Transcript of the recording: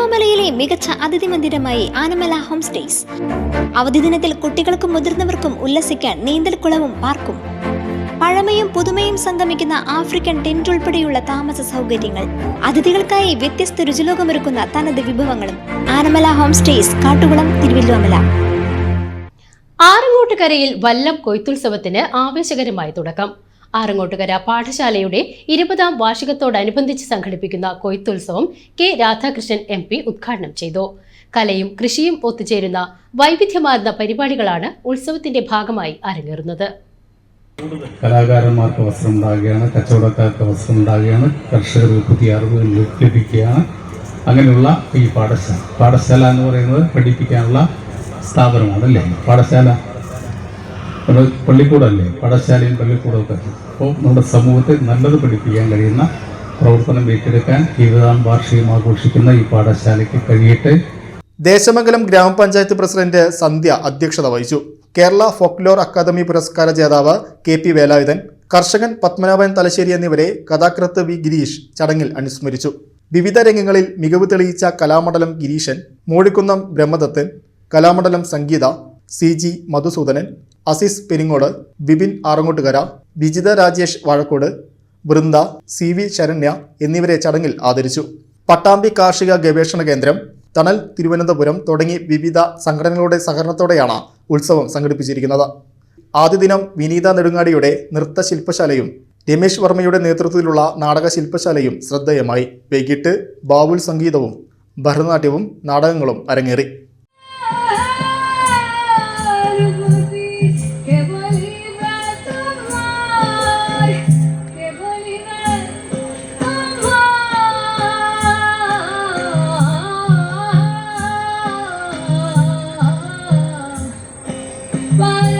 തിരുവല്ലോമലയിലെ മികച്ച അതിഥി മന്ദിരമായി Anamala home stays. അവധി ദിനത്തിൽ കുട്ടികൾക്കും മുതിർന്നവർക്കും ഉല്ലസിക്കാൻ നീന്തൽക്കുളവും പാർക്കും. പഴമയും പുതുമയും സംഗമിക്കുന്ന ആഫ്രിക്കൻ ടെന്റ് ഉൾപ്പെടെയുള്ള താമസ സൗകര്യങ്ങൾ, അതിഥികൾക്കായി വ്യത്യസ്ത രുചിലോകമൊരുക്കുന്ന തനത് വിഭവങ്ങളും. Anamala home stays, Kattukulam, Thiruvallomala. ആറങ്ങോട്ടുകരയിൽ വല്ലം കൊയ്ത്തുത്സവത്തിന് ആവേശകരമായ തുടക്കം. ആറങ്ങോട്ടുകര പാഠശാലയുടെ 20ാം വാർഷികത്തോടനുബന്ധിച്ച് സംഘടിപ്പിക്കുന്ന കൊയ്ത്തുത്സവം കെ രാധാകൃഷ്ണൻ MP ഉദ്ഘാടനം ചെയ്തു. കലയും കൃഷിയും ഒത്തുചേരുന്ന വൈവിധ്യമാർന്ന പരിപാടികളാണ് ഉത്സവത്തിന്റെ ഭാഗമായി അരങ്ങേറുന്നത്. കലാകാരന്മാർക്ക് വസ്ത്രം ഉണ്ടാകുകയാണ്, കച്ചവടക്കാർക്ക് വസ്ത്രം ഉണ്ടാകുകയാണ്, കർഷകർക്ക് പുതിയ അറിവുകൾ ലഭിക്കുകയാണ്. അങ്ങനെയുള്ള ഈ പാഠശാല എന്ന് പറയുന്നത് പഠിപ്പിക്കാനുള്ള സ്ഥാപനമാണ് അല്ലേ? പാഠശാല പള്ളിക്കൂടമല്ലേ? പാഠശാലയും പള്ളിക്കൂടമൊക്കെ. അപ്പോൾ നമ്മുടെ സമൂഹത്തിൽ നല്ലത് പഠിപ്പിക്കാൻ കഴിയുന്ന പ്രവർത്തനം ഏറ്റെടുക്കാൻ 20ാം വാർഷികം ആഘോഷിക്കുന്ന ഈ പാഠശാലയ്ക്ക് കഴിയട്ടെ. ദേശമംഗലം ഗ്രാമപഞ്ചായത്ത് പ്രസിഡന്റ് സന്ധ്യ അധ്യക്ഷത വഹിച്ചു. കേരള ഫോക്ലോർ അക്കാദമി പുരസ്കാര ജേതാവ് KP വേലായുധൻ, കർഷകൻ പത്മനാഭൻ തലശ്ശേരി എന്നിവരെ കഥാകൃത്ത് V ഗിരീഷ് ചടങ്ങിൽ അനുസ്മരിച്ചു. വിവിധ രംഗങ്ങളിൽ മികവ് തെളിയിച്ച കലാമണ്ഡലം ഗിരീശൻ, മൂഴിക്കുന്നം ബ്രഹ്മദത്തൻ, കലാമണ്ഡലം സംഗീത, CG മധുസൂദനൻ, അസീസ് പെരിങ്ങോട്, ബിബിൻ ആറങ്ങോട്ടുകര, വിജിത രാജേഷ് വാഴക്കോട്, വൃന്ദ, CV ശരണ്യ എന്നിവരെ ചടങ്ങിൽ ആദരിച്ചു. പട്ടാമ്പി കാർഷിക ഗവേഷണ കേന്ദ്രം, തണൽ തിരുവനന്തപുരം തുടങ്ങി വിവിധ സംഘടനകളുടെ സഹകരണത്തോടെയാണ് ഉത്സവം സംഘടിപ്പിച്ചിരിക്കുന്നത്. ആദ്യ ദിനം വിനീത നെടുങ്ങാടിയുടെ നൃത്ത ശില്പശാലയും രമേശ് വർമ്മയുടെ നേതൃത്വത്തിലുള്ള നാടക ശില്പശാലയും ശ്രദ്ധേയമായി. വൈകിട്ട് ബാവുൽ സംഗീതവും ഭരതനാട്യവും നാടകങ്ങളും അരങ്ങേറി. Bye.